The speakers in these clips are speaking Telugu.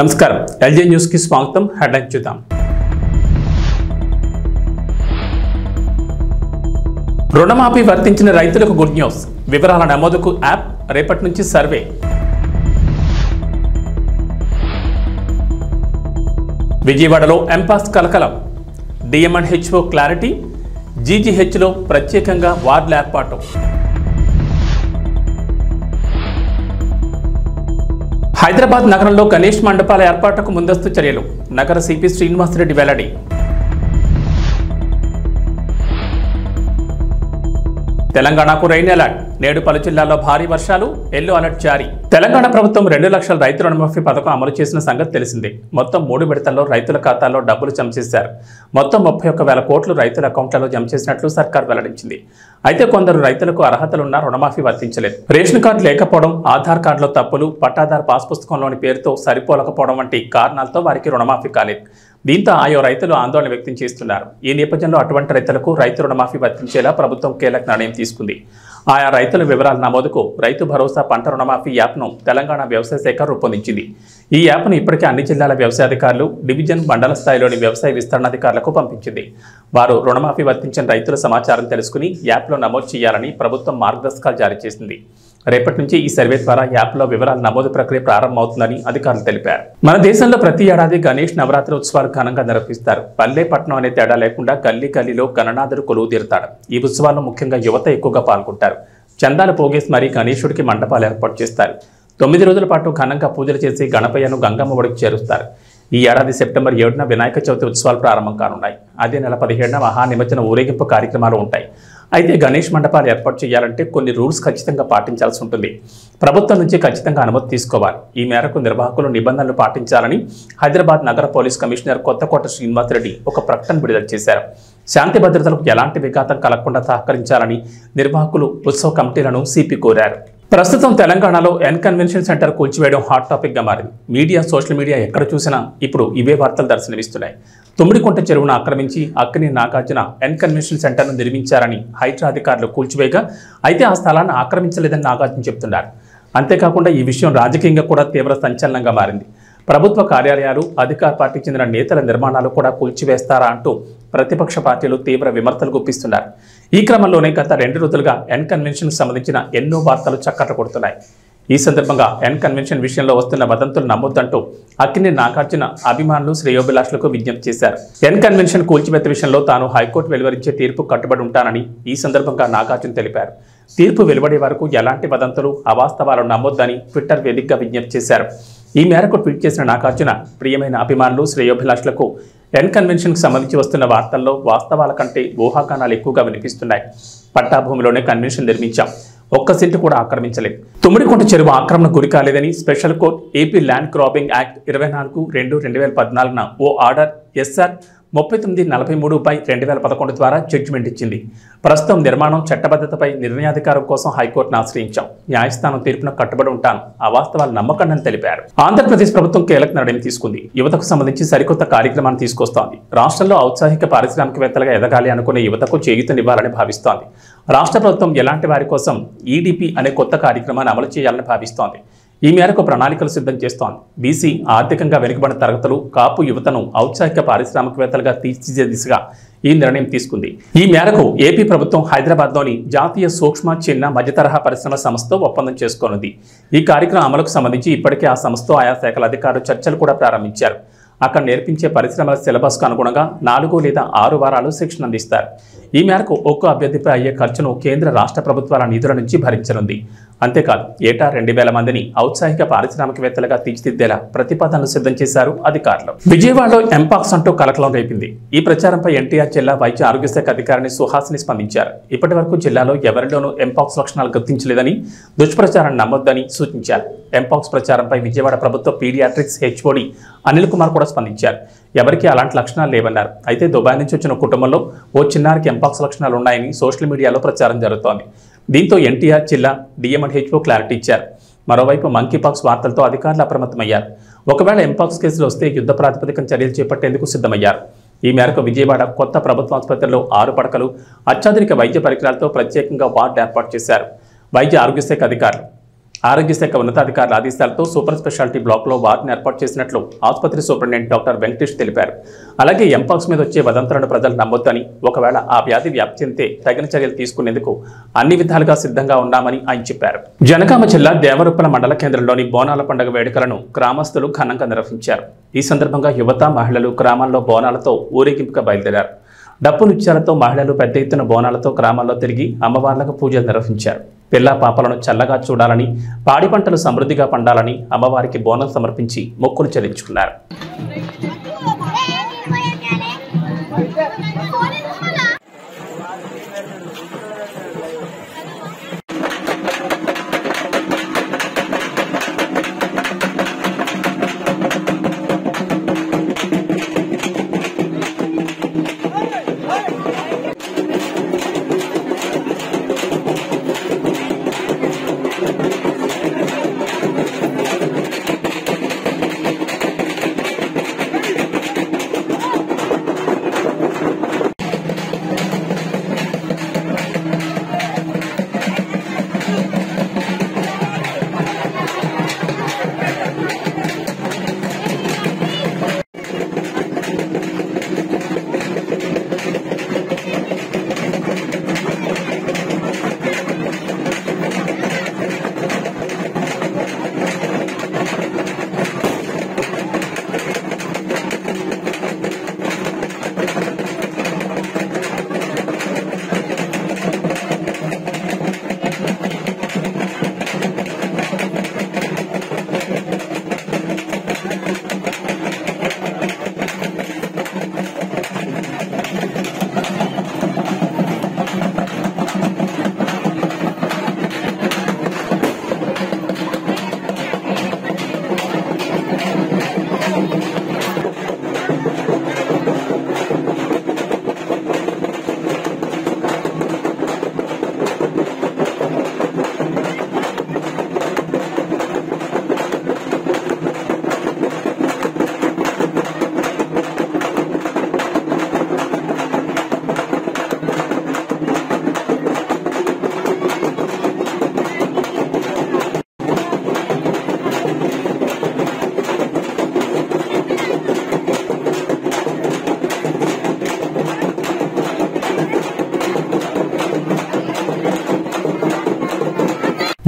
నమస్కారం ఎల్జే న్యూస్ కి స్వాగతం. హెడ్లైన్ చూద్దాం. రుణమాఫీ వర్తించిన రైతులకు గుడ్ న్యూస్. వివరాల నమోదుకు యాప్, రేపటి నుంచి సర్వే. విజయవాడలో ఎంపాస్ కలకలం. డిఎంఎన్హెచ్ఓ క్లారిటీ, జీజీహెచ్లో ప్రత్యేకంగా వార్డుల ఏర్పాటు. హైదరాబాద్ నగరంలో గణేష్ మండపాల ఏర్పాటుకు ముందస్తు చర్యలు. నగర సిపి శ్రీనివాసరెడ్డి వెల్లడి. తెలంగాణకు రెయిన్ అలర్ట్. నేడు పలు జిల్లాల్లో భారీ వర్షాలు, ఎల్లో అలర్ట్ జారీ. తెలంగాణ ప్రభుత్వం 2 లక్షల రైతు రుణమాఫీ పథకం అమలు చేసిన సంగతి తెలిసిందే. మొత్తం 3 విడతల్లో రైతుల ఖాతాల్లో డబ్బులు జమ చేశారు. మొత్తం 31,000 కోట్లు రైతుల అకౌంట్లలో జమ చేసినట్లు సర్కార్ వెల్లడించింది. అయితే కొందరు రైతులకు అర్హతలున్న రుణమాఫీ వర్తించలేదు. రేషన్ కార్డు లేకపోవడం, ఆధార్ కార్డులో తప్పులు, పట్టాదారు పాస్ పుస్తకంలోని పేరుతో సరిపోలకపోవడం వంటి కారణాలతో వారికి రుణమాఫీ కాలేదు. దీంతో ఆయా రైతులు ఆందోళన వ్యక్తం చేస్తున్నారు. ఈ నేపథ్యంలో అటువంటి రైతులకు రైతు రుణమాఫీ వర్తించేలా ప్రభుత్వం కీలక నిర్ణయం తీసుకుంది. ఆయా రైతుల వివరాల నమోదుకు రైతు భరోసా పంట రుణమాఫీ యాప్ను తెలంగాణ వ్యవసాయ శాఖ రూపొందించింది. ఈ యాప్ను ఇప్పటికే అన్ని జిల్లాల వ్యవసాయ అధికారులు, డివిజన్, మండల స్థాయిలోని వ్యవసాయ విస్తరణాధికారులకు పంపించింది. వారు రుణమాఫీ వర్తించిన రైతుల సమాచారం తెలుసుకుని యాప్లో నమోదు చేయాలని ప్రభుత్వం మార్గదర్శకాలు జారీ చేసింది. రేపటి నుంచి ఈ సర్వే ద్వారా యాప్లో వివరాల నమోదు ప్రక్రియ ప్రారంభమవుతుందని అధికారులు తెలిపారు. మన దేశంలో ప్రతి ఏడాది గణేష్ నవరాత్రి ఉత్సవాలు ఘనంగా నిర్వహిస్తారు. పల్లె పట్టణం అనే తేడా లేకుండా గల్లీ గల్లీలో గణనాథుడు కొలువు తీరుతాడు. ఈ ఉత్సవాల్లో ముఖ్యంగా యువత ఎక్కువగా పాల్గొంటారు. చందాలు పోగేసి మరీ గణేశుడికి మండపాలు ఏర్పాటు చేస్తారు. 9 రోజుల పాటు ఘనంగా పూజలు చేసి గణపయ్యను గంగమ్మ ఒడికి చేరుస్తారు. ఈ ఏడాది సెప్టెంబర్ 7న వినాయక చవితి ఉత్సవాలు ప్రారంభం కానున్నాయి. అదే నెల 17న మహానిమజ్జన ఊరేగింపు కార్యక్రమాలు ఉంటాయి. అయితే గణేష్ మండపాలు ఏర్పాటు చేయాలంటే కొన్ని రూల్స్ ఖచ్చితంగా పాటించాల్సి ఉంటుంది. ప్రభుత్వం నుంచి ఖచ్చితంగా అనుమతి తీసుకోవాలి. ఈ మేరకు నిర్వాహకులు నిబంధనలు పాటించాలని హైదరాబాద్ నగర పోలీస్ కమిషనర్ కొత్తకోట శ్రీనివాసరెడ్డి ఒక ప్రకటన విడుదల చేశారు. శాంతి భద్రతలకు ఎలాంటి విఘాతం కలగకుండా సహకరించాలని నిర్వాహకులు, ఉత్సవ కమిటీలను సిపి కోరారు. ప్రస్తుతం తెలంగాణలో ఎన్ కన్వెన్షన్ సెంటర్ కూల్చివేయడం హాట్ టాపిక్ గా మారింది. మీడియా, సోషల్ మీడియా ఎక్కడ చూసినా ఇప్పుడు ఇవే వార్తలు దర్శనమిస్తున్నాయి. తుమ్మిడికుంట చెరువును ఆక్రమించి అక్కినేని నాగార్జున ఎన్ కన్వెన్షన్ సెంటర్ను నిర్మించారని హైడ్రా అధికారులు కూల్చివేయగా, అయితే ఆ స్థలాన్ని ఆక్రమించలేదని నాగార్జున చెబుతున్నారు. అంతేకాకుండా ఈ విషయం రాజకీయంగా కూడా తీవ్ర సంచలనంగా మారింది. ప్రభుత్వ కార్యాలయాలు, అధికార పార్టీకి చెందిన నేతల నిర్మాణాలు కూడా కూల్చివేస్తారా అంటూ ప్రతిపక్ష పార్టీలు తీవ్ర విమర్శలు గుప్పిస్తున్నారు. ఈ క్రమంలోనే గత 2 రోజులుగా ఎన్ కన్వెన్షన్కు సంబంధించిన ఎన్నో వార్తలు చక్కట కొడుతున్నాయి. ఈ సందర్భంగా ఎన్ కన్వెన్షన్ విషయంలో వస్తున్న వదంతులు నమ్మొద్దంటూ అక్కినేని నాగార్జున అభిమానులు, శ్రేయోభిలాషులకు విజ్ఞప్తి చేశారు. ఎన్ కన్వెన్షన్ కూల్చివేత విషయంలో తాను హైకోర్టు వెలువరించే తీర్పు కట్టుబడి ఉంటానని ఈ సందర్భంగా నాగార్జున తెలిపారు. తీర్పు వెలువడే వరకు ఎలాంటి వదంతులు, అవాస్తవాలు నమ్మొద్దని ట్విట్టర్ వేదికగా విజ్ఞప్తి చేశారు. ఈ మేరకు ట్వీట్ చేసిన నాగార్జున, ప్రియమైన అభిమానులు, శ్రేయోభిలాషులకు ఎన్ కన్వెన్షన్కు సంబంధించి వస్తున్న వార్తల్లో వాస్తవాల కంటే ఊహాగానాలు ఎక్కువగా వినిపిస్తున్నాయి. పట్టాభూమిలోనే కన్వెన్షన్ నిర్మించాం, ఒక్క సెంటు కూడా ఆక్రమించలేదు. తుమ్మిడికుంట చెరువు ఆక్రమణ గురి కాలేదని special court AP land grabbing act 24/2/2014న ఓ ఆర్డర్ SR 3943/2011 ద్వారా జడ్జిమెంట్ ఇచ్చింది. ప్రస్తుతం నిర్మాణం, చట్టబద్ధతపై నిర్ణయాధికారం కోసం హైకోర్టును ఆశ్రయించాం. న్యాయస్థానం తీర్పును కట్టుబడి ఉంటాను, అవాస్తవాలు నమ్మకండి తెలిపారు. ఆంధ్రప్రదేశ్ ప్రభుత్వం కీలక నిర్ణయం తీసుకుంది. యువతకు సంబంధించి సరికొత్త కార్యక్రమాన్ని తీసుకొస్తోంది. రాష్ట్రంలో ఔత్సాహిక పారిశ్రామికవేత్తలుగా ఎదగాలి అనుకునే యువతకు చేయూతనివ్వాలని భావిస్తోంది. రాష్ట్ర ప్రభుత్వం ఎలాంటి వారి కోసం EDP అనే కొత్త కార్యక్రమాన్ని అమలు చేయాలని భావిస్తోంది. ఈ మేరకు ప్రణాళికలు సిద్ధం చేస్తోంది. బీసీ, ఆర్థికంగా వెనుకబడిన తరగతులు, కాపు యువతను ఔత్సాహిక పారిశ్రామికవేత్తలుగా తీర్చిదిద్దే దిశగా ఈ నిర్ణయం తీసుకుంది. ఈ మేరకు ఏపీ ప్రభుత్వం హైదరాబాద్లోని జాతీయ సూక్ష్మ, చిన్న, మధ్యతరహా పరిశ్రమ సంస్థతో ఒప్పందం చేసుకోనుంది. ఈ కార్యక్రమం అమలుకు సంబంధించి ఇప్పటికే ఆ సంస్థతో ఆయా శాఖల అధికారులు చర్చలు కూడా ప్రారంభించారు. అక్కడ నేర్పించే పరిశ్రమల సిలబస్కు అనుగుణంగా 4 లేదా 6 వారాలు శిక్షణ అందిస్తారు. ఈ మేరకు ఒక్కో అభ్యర్థిపై అయ్యే ఖర్చును కేంద్ర, రాష్ట్ర ప్రభుత్వాల నిధుల నుంచి భరించనుంది. అంతేకాదు ఏటా 2,000 మందిని ఔత్సాహిక పారిశ్రామికవేత్తలుగా తీర్చిదిద్దేలా ప్రతిపాదనలు సిద్ధం చేశారు అధికారులు. విజయవాడలో ఎంపాక్స్ అంటూ కలకలం రేపింది. ఈ ప్రచారంపై ఎన్టీఆర్ జిల్లా వైద్య ఆరోగ్య శాఖ అధికారిని సుహాసిని స్పందించారు. ఇప్పటి వరకు జిల్లాలో ఎవరిలోనూ ఎంపాక్స్ లక్షణాలు గుర్తించలేదని, దుష్ప్రచారాన్ని నమ్మొద్దని సూచించారు. ఎంపాక్స్ ప్రచారంపై విజయవాడ ప్రభుత్వ పీడియాట్రిక్స్ HOD అనిల్ కుమార్ కూడా స్పందించారు. ఎవరికి అలాంటి లక్షణాలు లేవన్నారు. అయితే దుబాయ్ నుంచి వచ్చిన కుటుంబంలో ఓ చిన్నారికి ఎంపాక్స్ లక్షణాలు ఉన్నాయని సోషల్ మీడియాలో ప్రచారం జరుగుతోంది. దీంతో ఎన్టీఆర్ జిల్లా DMNHO క్లారిటీ ఇచ్చారు. మరోవైపు మంకీపాక్స్ వార్తలతో అధికారులు అప్రమత్తమయ్యారు. ఒకవేళ ఎంపాక్స్ కేసులు వస్తే యుద్ధ ప్రాతిపదికన చర్యలు చేపట్టేందుకు సిద్ధమయ్యారు. ఈ మేరకు విజయవాడ కొత్త ప్రభుత్వ ఆసుపత్రిలో 6 పడకలు, అత్యాధునిక వైద్య పరికరాలతో ప్రత్యేకంగా వార్డు ఏర్పాటు చేశారు వైద్య ఆరోగ్య శాఖ అధికారులు. ఆరోగ్య శాఖ ఉన్నతాధికారుల ఆదేశాలతో సూపర్ స్పెషాలిటీ బ్లాక్లో వార్డును ఏర్పాటు చేసినట్లు ఆసుపత్రి సూపరింటెండెంట్ డాక్టర్ వెంకటేష్ తెలిపారు. అలాగే ఎంపాక్స్ మీద వచ్చే వదంతులను ప్రజలు నమ్మొద్దని, ఒకవేళ ఆ వ్యాధి వ్యాప్తి చెందితే తగిన చర్యలు తీసుకునేందుకు అన్ని విధాలుగా సిద్ధంగా ఉన్నామని ఆయన చెప్పారు. జనగామ జిల్లా దేవరుప్పల మండల కేంద్రంలోని బోనాల పండుగ వేడుకలను గ్రామస్తులు ఘనంగా నిర్వహించారు. ఈ సందర్భంగా యువత, మహిళలు గ్రామాల్లో బోనాలతో ఊరేగింపుగా బయలుదేరారు. డప్పు నృత్యాలతో మహిళలు పెద్ద ఎత్తున బోనాలతో గ్రామాల్లో తిరిగి అమ్మవార్లకు పూజలు నిర్వహించారు. పిల్ల పాపలను చల్లగా చూడాలని, పాడి పంటలు సమృద్ధిగా పండాలని అమ్మవారికి బోనం సమర్పించి మొక్కులు చెల్లించుకున్నారు.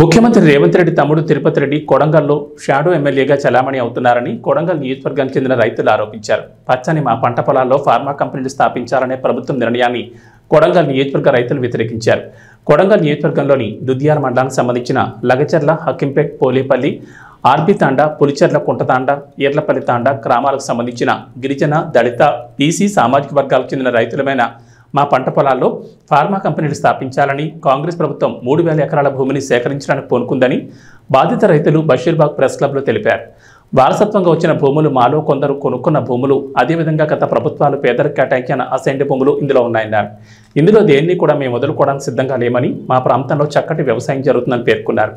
ముఖ్యమంత్రి రేవంత్ రెడ్డి తమ్ముడు తిరుపతి రెడ్డి కొడంగల్లో షాడో ఎమ్మెల్యేగా చలామణి అవుతున్నారని కొడంగల్ నియోజకవర్గానికి చెందిన రైతులు ఆరోపించారు. పచ్చని మా పంట పొలాల్లో ఫార్మా కంపెనీలు స్థాపించాలనే ప్రభుత్వం నిర్ణయాన్ని కొడంగల్ నియోజకవర్గ రైతులు వ్యతిరేకించారు. కొడంగల్ నియోజకవర్గంలోని దుద్యాల మండలానికి సంబంధించిన లగచర్ల, హక్కింపేట్, పోలేపల్లి, ఆర్బి తాండా, పులిచెర్ల కుంటతాండ, ఈర్లపల్లి తాండా గ్రామాలకు సంబంధించిన గిరిజన, దళిత, బీసీ సామాజిక వర్గాలకు చెందిన రైతులమైన మా పంట పొలాల్లో ఫార్మా కంపెనీలు స్థాపించాలని కాంగ్రెస్ ప్రభుత్వం 3000 ఎకరాల భూమిని సేకరించడానికి పూనుకుందని బాధిత రైతులు బషీర్బాగ్ ప్రెస్ క్లబ్లో తెలిపారు. వారసత్వంగా వచ్చిన భూములు మాలో కొందరు కొనుక్కున్న భూములు, అదేవిధంగా గత ప్రభుత్వాలు పేదలకు కేటాయించిన అసైన్డ్ భూములు ఇందులో ఉన్నాయన్నారు. ఇందులో దేన్ని కూడా మేము వదులుకోవడానికి సిద్ధంగా లేమని, మా ప్రాంతంలో చక్కటి వ్యవసాయం జరుగుతుందని పేర్కొన్నారు.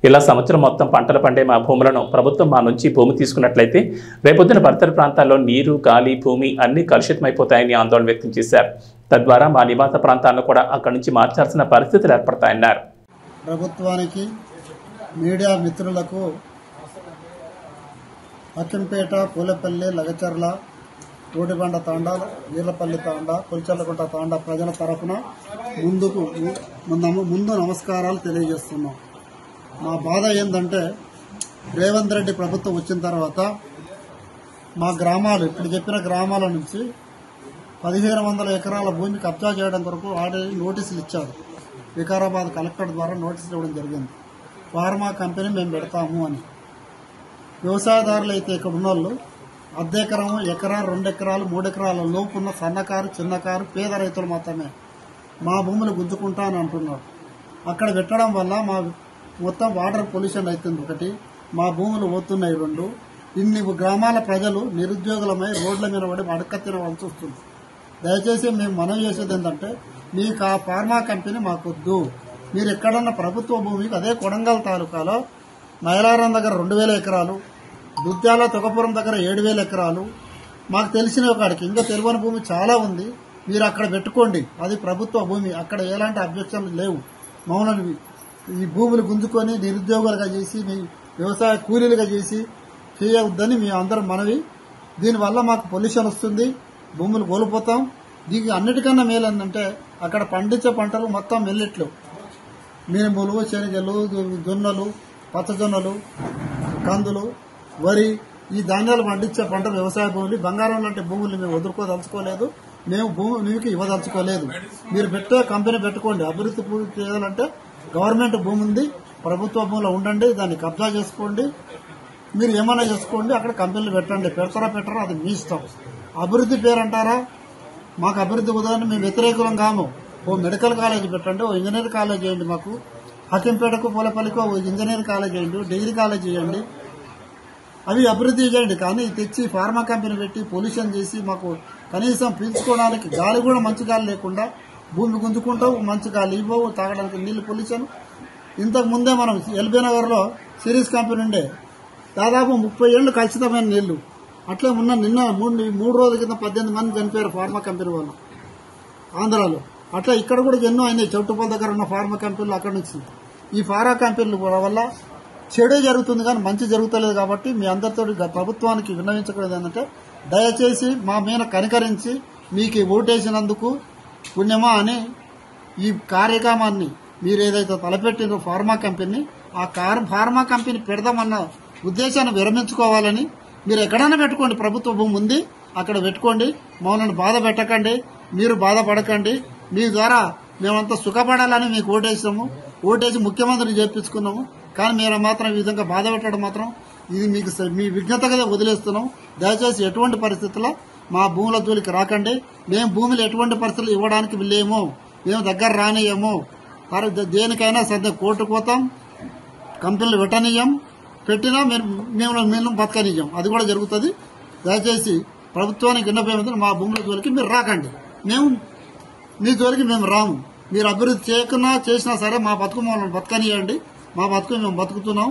ఇలా సంవత్సరం మొత్తం పంటలు పండే మా భూములను ప్రభుత్వం మా నుంచి భూమి తీసుకున్నట్లయితే రేపొద్దున పరిసర ప్రాంతాల్లో నీరు, గాలి, భూమి అన్ని కలుషితమైపోతాయని ఆందోళన వ్యక్తం చేశారు. తద్వారా మా నివాస ప్రాంతాలను కూడా అక్కడి నుంచి మార్చాల్సిన పరిస్థితులు ఏర్పడతాయన్నారు. ప్రభుత్వానికి, మీడియా మిత్రులకు అక్కింపేట, పూలపల్లి, లగచర్ల, కోడిబండ తాండా, ఈర్లపల్లి తాండా, పులిచెర్లకుంట తాండా ప్రజల తరఫున ముందు నమస్కారాలు తెలియజేస్తున్నాం. మా బాధ ఏంటంటే రేవంత్ రెడ్డి ప్రభుత్వం వచ్చిన తర్వాత మా గ్రామాలు, ఇప్పుడు చెప్పిన గ్రామాల నుంచి 1500 ఎకరాల భూమి కబ్జా చేయడం కొరకు ఆల్రెడీ నోటీసులు ఇచ్చారు. వికారాబాద్ కలెక్టర్ ద్వారా నోటీసులు ఇవ్వడం జరిగింది. ఫార్మా కంపెనీ మేము పెడతాము అని. వ్యవసాయదారులు అయితే ఇక్కడ ఉన్న వాళ్ళు అర్ధెకరం, ఎకరా, 2 ఎకరాలు, 3 ఎకరాల లోపు ఉన్న సన్నకారు, చిన్నకారు, పేద రైతులు మాత్రమే మా భూములు గుంజుకుంటా అని అంటున్నారు. అక్కడ పెట్టడం వల్ల మా మొత్తం వాటర్ పొల్యూషన్ అవుతుంది ఒకటి, మా భూములు పోతున్నాయి 2. ఇన్ని గ్రామాల ప్రజలు నిరుద్యోగులమై రోడ్ల మీద పడి అడక్క తినవలసి వస్తుంది. దయచేసి మేము మనవి చేసేది ఏంటంటే, మీకు ఆ ఫార్మా కంపెనీ మాకొద్దు. మీరు ఎక్కడన్నా ప్రభుత్వ భూమికి, అదే కొడంగల్ తాలూకాలో మైలారం దగ్గర 2000 ఎకరాలు, దుద్యాల, తొగపురం దగ్గర 7000 ఎకరాలు, మాకు తెలిసిన ఒకడికి ఇంకా తెలియని భూమి చాలా ఉంది. మీరు అక్కడ పెట్టుకోండి, అది ప్రభుత్వ భూమి, అక్కడ ఎలాంటి అబ్జెక్షన్లు లేవు, మౌనవి. ఈ భూములు గుంజుకొని నిరుద్యోగులుగా చేసి మీ వ్యవసాయ కూలీలుగా చేసి చేయవద్దని మీ అందరం మనవి. దీనివల్ల మాకు పొల్యూషన్ వస్తుంది, భూములు కోల్పోతాం. దీనికి అన్నిటికన్నా మేలు ఏంటంటే అక్కడ పండించే పంటలు మొత్తం మిల్లెట్లు, మినుములు, శనగలు, జొన్నలు, పచ్చజొన్నలు, కందులు, వరి, ఈ ధాన్యాలు పండించే పంటలు వ్యవసాయ భూములు. బంగారం లాంటి భూములు మేము వదులుకోదలుచుకోలేదు, మేము భూమికి ఇవ్వదలుచుకోలేదు. మీరు పెట్టే కంపెనీ పెట్టుకోండి. అభివృద్ధి పూర్తి చేయాలంటే గవర్నమెంట్ భూమి ఉంది, ప్రభుత్వ భూమిలో ఉండండి, దాన్ని కబ్జా చేసుకోండి, మీరు ఏమైనా చేసుకోండి, అక్కడ కంపెనీలు పెట్టండి. పెడతారా పెట్టారా అది మీ ఇష్టం. అభివృద్ధి పేరు అంటారా, మాకు అభివృద్ధి కుదరని మేము వ్యతిరేకులం కాము. ఓ మెడికల్ కాలేజ్ పెట్టండి, ఓ ఇంజనీర్ కాలేజ్ చేయండి, మాకు హకింపేటకు పూలపల్లికి ఓ ఇంజనీర్ కాలేజ్ చేయండి, డిగ్రీ కాలేజ్ చేయండి, అవి అభివృద్ధి చేయండి. కానీ తెచ్చి ఫార్మా కంపెనీ పెట్టి పొల్యూషన్ చేసి మాకు కనీసం పీల్చుకోవడానికి గాలి కూడా మంచి గాలి లేకుండా భూమి గుంజుకుంటావు, మంచి గాలి ఇవ్వవు, తాగడానికి నీళ్లు పొల్యూషన్. ఇంతకు ముందే మనం ఎల్బీ నగర్లో సిరీస్ కంపెనీ ఉండే, దాదాపు 30 ఏళ్లు ఖచ్చితమైన నీళ్లు. అట్లే నిన్న 3 రోజుల కింద 18 మంది చనిపోయారు ఫార్మా కంపెనీ వాళ్ళు ఆంధ్రాలో. అట్లా ఇక్కడ కూడా ఎన్నో అయినాయి చౌటుపల్లి దగ్గర ఉన్న ఫార్మా కంపెనీలు. అక్కడ నుంచి ఈ ఫార్మా కంపెనీలు వల్ల చెడే జరుగుతుంది కానీ మంచి జరుగుతలేదు. కాబట్టి మీ అందరితో ప్రభుత్వానికి విన్నవించకూడదు ఏంటంటే దయచేసి మా మీద కనికరించి మీకు ఓటేసినందుకు పుణ్యమా అని ఈ కార్యక్రమాన్ని మీరు ఏదైతే తలపెట్టినో ఫార్మా కంపెనీ, ఆ ఫార్మా కంపెనీ పెడదామన్న ఉద్దేశాన్ని విరమించుకోవాలని. మీరు ఎక్కడైనా పెట్టుకోండి, ప్రభుత్వ భూమి ఉంది అక్కడ పెట్టుకోండి, మమ్మల్ని బాధ పెట్టకండి, మీరు బాధపడకండి. మీ ద్వారా మేమంతా సుఖపడాలని మీకు ఓటేసి ముఖ్యమంత్రిని చేపించుకున్నాము. కానీ మీరు మాత్రం ఈ విధంగా బాధ పెట్టడం మాత్రం ఇది మీకు మీ విజ్ఞతగా వదిలేస్తున్నాం. దయచేసి ఎటువంటి పరిస్థితుల్లో మా భూముల జోలికి రాకండి. మేము భూములు ఎటువంటి పరిస్థితులు ఇవ్వడానికి వెళ్ళేమో, మేము దగ్గర రానియము. దేనికైనా సరే కోర్టుకు పోతాం, కంపెనీలు పెట్టనియ్యం, పెట్టినా మేము బతకనియ్యం, అది కూడా జరుగుతుంది. దయచేసి ప్రభుత్వానికి విన్నపం, మా భూముల జోలికి మీరు రాకండి, మేము మీ జోలికి మేము రాము. మీరు అభివృద్ధి చేయకున్నా చేసినా సరే మా బతుకు మమ్మల్ని బతకనియండి. మా బతుకు మేము బతుకుతున్నాం.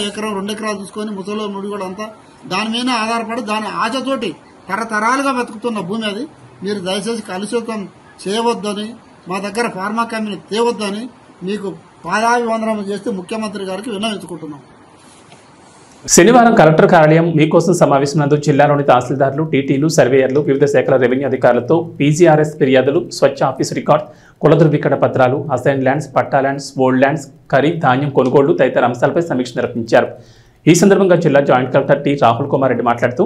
ఎకరం 2 ఎకరాలు చూసుకొని ముసలో నుడి కూడా అంతా దాని మీద ఆధారపడి దాని ఆశతోటి తరతరాలుగా బతుకుతున్న భూమి అది. మీరు దయచేసి కలుషితం చేయవద్దని, మా దగ్గర ఫార్మా కంపెనీ తేవద్దని మీకు పాదాభివందనం చేస్తే ముఖ్యమంత్రి గారికి విన్నవించుకుంటున్నాం. శనివారం కలెక్టర్ కార్యాలయం మీకోసం సమావేశం జిల్లాలోని తహసీల్దార్లు, టీటీలు, సర్వేయర్లు, వివిధ శాఖల రెవెన్యూ అధికారులతో పీజీఆర్ఎస్ ఫిర్యాదులు, స్వచ్ఛ ఆఫీస్ రికార్డ్, కుల ధృవీకరణ పత్రాలు, అసైన్ ల్యాండ్స్, పట్టా ల్యాండ్స్, ఓల్డ్ ల్యాండ్స్, ఖరీఫ్ ధాన్యం కొనుగోళ్లు తదితర అంశాలపై సమీక్ష నిర్వహించారు. ఈ సందర్భంగా జిల్లా joint collector T Rahul Kumar Reddy మాట్లాడుతూ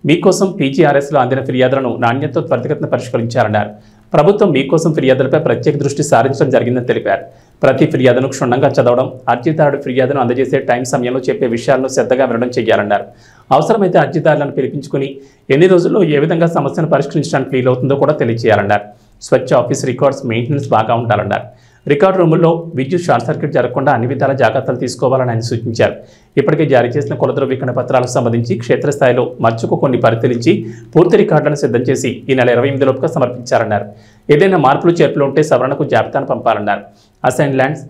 మీకోసం పీజీఆర్ఎస్లో అందిన ఫిర్యాదులను నాణ్యతతో త్వరితగతిన పరిష్కరించారన్నారు. ప్రభుత్వం మీకోసం ఫిర్యాదులపై ప్రత్యేక దృష్టి సారించడం జరిగిందని తెలిపారు. ప్రతి ఫిర్యాదును క్షుణ్ణంగా చదవడం, అర్జీదారుడు ఫిర్యాదును అందజేసే టైం సమయంలో చెప్పే విషయాలను శ్రద్ధగా వినడం చేయాలన్నారు. అవసరమైతే అర్జీదారులను పిలిపించుకుని ఎన్ని రోజుల్లో ఏ విధంగా సమస్యను పరిష్కరించడానికి వీలవుతుందో కూడా తెలియజేయాలన్నారు. స్వచ్ఛ ఆఫీస్ రికార్డ్స్ మెయింటెనెన్స్ బాగా ఉండాలన్నారు. రికార్డు రూముల్లో విద్యుత్ షార్ట్ సర్క్యూట్ జరగకుండా అన్ని విధాల జాగ్రత్తలు తీసుకోవాలని ఆయన సూచించారు. ఇప్పటికే జారీ చేసిన కుల ధృవీకరణ పత్రాలకు సంబంధించి క్షేత్రస్థాయిలో మచ్చుకు కొన్ని పరిశీలించి పూర్తి రికార్డులను సిద్ధం చేసి ఈ నెల 28 లోపుగా సమర్పించారన్నారు. ఏదైనా మార్పులు చేర్పులు ఉంటే సవరణకు జాబితాను పంపాలన్నారు. అసైన్ ల్యాండ్స్,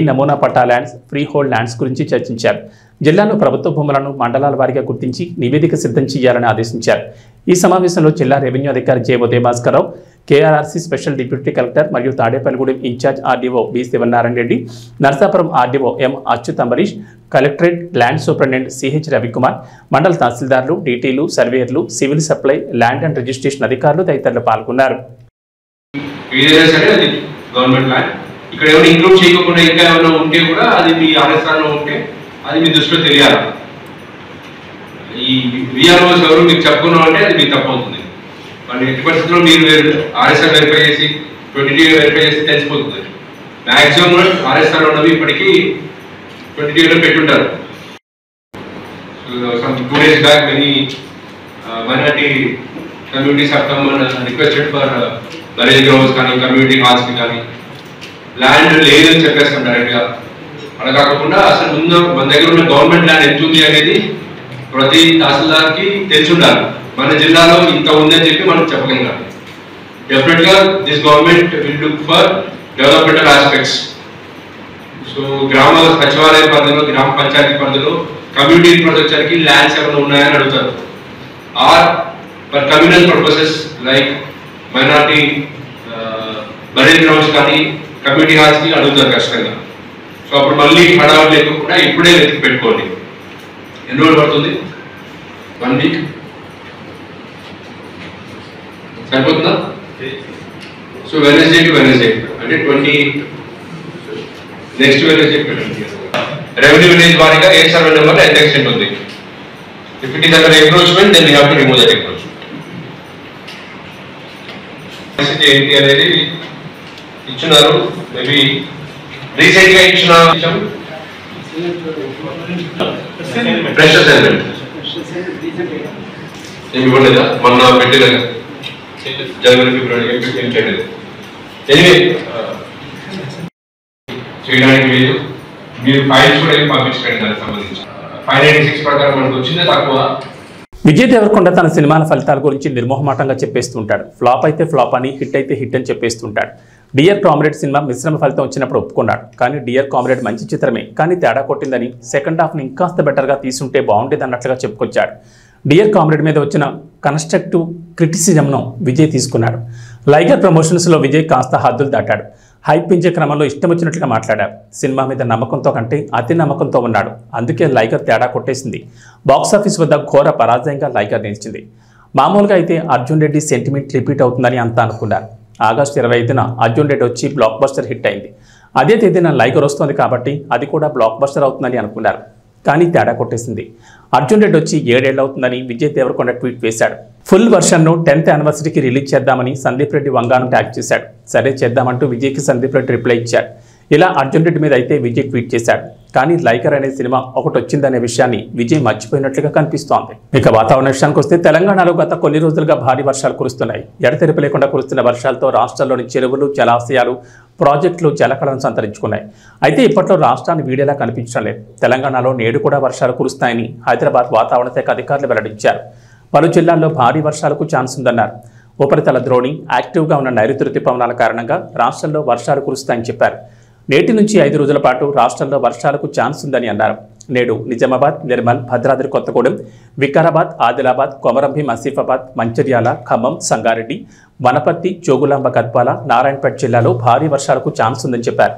నమూనా పట్టా ల్యాండ్స్, ఫ్రీ హోల్డ్ ల్యాండ్స్ గురించి చర్చించారు. జిల్లాలో ప్రభుత్వ భూములను మండలాల వారీగా గుర్తించి నివేదిక సిద్ధం చేయాలని ఆదేశించారు. ఈ సమావేశంలో జిల్లా రెవెన్యూ అధికారి J Udayabhaskararao, KRRC special deputy collector మరియు Tadepalligudem in charge RDO B Sivanarayana Reddy, Narsapuram RDO M Achyut Ambarish, collectorate land superintendent CH Ravikumar, మండల తహసీల్దార్లు, డీటీలు, సర్వేయర్లు, civil supply, land and registration అధికారులు తదితరులు పాల్గొన్నారు. ఇక్కడ ఏమైనా ఇంక్లూడ్ చేయకుండా ఇంకా ఏమైనా ఉంటే కూడా అది మీ ఆర్ఎస్ఆర్లో ఉంటే అది మీ దృష్టిలో తెలియాలి. ఈ విఆర్ఓస్ ఎవరు మీకు చెప్పుకున్నాం అంటే అది మీకు తప్పవుతుంది. మరి ఎట్టి పరిస్థితుల్లో మీరు ఆర్ఎస్ఆర్ వెరిఫై చేసి 22 వెరిఫై చేసి తెలిసిపోతుంది. మ్యాక్సిమం ఆర్ఎస్ఆర్ ఉన్నవి ఇప్పటికీ 22లో పెట్టుంటారు. 2 days back many minority communities have come and requested for burial grounds కానీ కమ్యూనిటీ హాల్స్కి కానీ ల్యాండ్ లేదని చెప్పేస్తాం డైరెక్ట్గా. అలా కాకుండా అసలు ముందు మన దగ్గర ఉన్న గవర్నమెంట్ ల్యాండ్ ఎంత ఉంది అనేది ప్రతి తహసీల్దార్కి తెలిసి ఉండాలి. మన జిల్లాలో ఇంత ఉందని చెప్పి మనం చెప్పగలగాలి. డెఫినెట్గా this government will look for developmental aspects. So గ్రామ సచివాలయ పరిధిలో, గ్రామ పంచాయతీ పరిధిలో కమ్యూనిటీ ఇన్ఫ్రాస్ట్రక్చర్కి ల్యాండ్స్ ఏమైనా ఉన్నాయని అడుగుతారు. Or for communal purposes like minority burial grounds కానీ కమ్యూనిటీ హాల్స్కి అడుగుతారు ఖచ్చితంగా. సో అప్పుడు మళ్ళీ హడావుడు లేకుండా ఇప్పుడే వెతికి పెట్టుకోండి. ఎన్ని రోజులు పడుతుంది? 1 వీక్ సరిపోతుందా? సో వెనస్డే టు వెనస్డే అంటే 20 నెక్స్ట్ వెనస్డే పెట్టండి. రెవెన్యూ విలేజ్ వారీగా ఏ సర్వే నెంబర్ ఎంత ఎక్స్టెంట్ ఉంది. If it is under encroachment then you have to remove that encroachment. ఏంటి అనేది ఇచ్చినారు. మేబీ రీసెంట్ గా ఇచ్చిన ఫ్రెష్ అసైన్మెంట్ ఏమి ఇవ్వలేదా? మొన్న పెట్టిన జనవరి ఫిబ్రవరి పెట్టలేదు. ఎనివే చేయడానికి లేదు. మీరు ఫైల్స్ కూడా ఏమి పంపించకండి. దానికి సంబంధించి 596 ప్రకారం మనకు వచ్చిందే తక్కువ. విజయ్ దేవరకొండ తన సినిమాల ఫలితాల గురించి నిర్మోహమాటంగా చెప్పేస్తుంటాడు. ఫ్లాప్ అయితే ఫ్లాప్ అని, హిట్ అయితే హిట్ అని చెప్పేస్తుంటాడు. డియర్ కామ్రేడ్ సినిమా మిశ్రమ ఫలితం వచ్చినప్పుడు ఒప్పుకున్నాడు. కానీ డియర్ కామ్రేడ్ మంచి చిత్రమే, కానీ తేడా కొట్టిందని, సెకండ్ హాఫ్ని ఇంకాస్త బెటర్గా తీసుంటే బాగుండేది అన్నట్లుగా చెప్పుకొచ్చాడు. డియర్ కామ్రేడ్ మీద వచ్చిన కన్స్ట్రక్టివ్ క్రిటిసిజంను విజయ్ తీసుకున్నాడు. లైగర్ ప్రమోషన్స్లో విజయ్ కాస్త హద్దులు దాటాడు. హైప్ పెంచే క్రమంలో ఇష్టం వచ్చినట్లుగా మాట్లాడాడు. సినిమా మీద నమ్మకంతో కంటే అతి నమ్మకంతో ఉన్నాడు. అందుకే లైగర్ తేడా కొట్టేసింది. బాక్సాఫీస్ వద్ద ఘోర పరాజయంగా లైగర్ నిలిచింది. మామూలుగా అయితే అర్జున్ రెడ్డి సెంటిమెంట్ రిపీట్ అవుతుందని అంతా అనుకున్నారు. ఆగస్టు 25న అర్జున్ రెడ్డి వచ్చి బ్లాక్ బస్టర్ హిట్ అయింది. అదే తేదీన లైగర్ వస్తుంది కాబట్టి అది కూడా బ్లాక్ బస్టర్ అవుతుందని అనుకున్నారు. కానీ తేడా కొట్టేసింది. అర్జున్ రెడ్డి వచ్చి 7 ఏళ్ళు అవుతుందని విజయ్ దేవరకొండ ట్వీట్ వేశాడు. ఫుల్ వర్షన్ను 10th యానివర్సరీకి రిలీజ్ చేద్దామని సందీప్ రెడ్డి వంగాను ట్యాగ్ చేశాడు. సరే చేద్దామంటూ విజయ్కి సందీప్ రెడ్డి రిప్లై ఇచ్చాడు. ఇలా అర్జున్ రెడ్డి మీద అయితే విజయ్ ట్వీట్ చేశాడు. కానీ లైగర్ అనే సినిమా ఒకటి వచ్చిందనే విషయాన్ని విజయ్ మర్చిపోయినట్లుగా కనిపిస్తోంది. ఇక వాతావరణ విషయానికి వస్తే తెలంగాణలో గత కొన్ని రోజులుగా భారీ వర్షాలు కురుస్తున్నాయి. ఎడతెరిపి లేకుండా కురుస్తున్న వర్షాలతో రాష్ట్రంలోని చెరువులు, జలాశయాలు, ప్రాజెక్టులు జలకళను సంతరించుకున్నాయి. అయితే ఇప్పట్లో రాష్ట్రాన్ని వీడేలా కనిపించడం లేదు. తెలంగాణలో నేడు కూడా వర్షాలు కురుస్తాయని హైదరాబాద్ వాతావరణ శాఖ అధికారులు వెల్లడించారు. పలు జిల్లాల్లో భారీ వర్షాలకు ఛాన్స్ ఉందన్నారు. ఉపరితల ద్రోణి, యాక్టివ్గా ఉన్న నైరుతి రుతుపవనాల కారణంగా రాష్ట్రంలో వర్షాలు కురుస్తాయని చెప్పారు. నేటి నుంచి 5 రోజుల పాటు రాష్ట్రంలో వర్షాలకు ఛాన్స్ ఉందని అన్నారు. నేడు నిజామాబాద్, నిర్మల్, భద్రాద్రి కొత్తగూడెం, వికారాబాద్, ఆదిలాబాద్, కొమరంభీం, ఆసిఫాబాద్, మంచిర్యాల, ఖమ్మం, సంగారెడ్డి, వనపర్తి, జోగులాంబ, గద్వాల, నారాయణపేట జిల్లాలో భారీ వర్షాలకు ఛాన్స్ ఉందని చెప్పారు.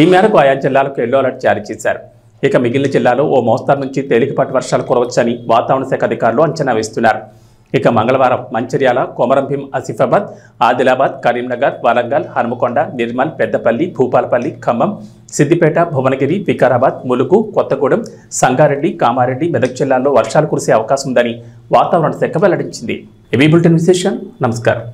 ఈ మేరకు ఆయా జిల్లాలకు ఎల్లో అలర్ట్ జారీ చేశారు. ఇక మిగిలిన జిల్లాలో ఓ మోస్తరు నుంచి తేలికపాటి వర్షాలు కురవచ్చని వాతావరణ శాఖ అధికారులు అంచనా వేస్తున్నారు. ఇక మంగళవారం మంచిర్యాల, కొమరంభీం, ఆసిఫాబాద్, ఆదిలాబాద్, కరీంనగర్, వరంగల్, హనుమకొండ, నిర్మల్, పెద్దపల్లి, భూపాలపల్లి, ఖమ్మం, సిద్దిపేట, భువనగిరి, వికారాబాద్, ములుగు, కొత్తగూడెం, సంగారెడ్డి, కామారెడ్డి, మెదక్ జిల్లాల్లో వర్షాలు కురిసే అవకాశం ఉందని వాతావరణ శాఖ వెల్లడించింది. ఇవి బులెటిన్ విశేషం. నమస్కారం.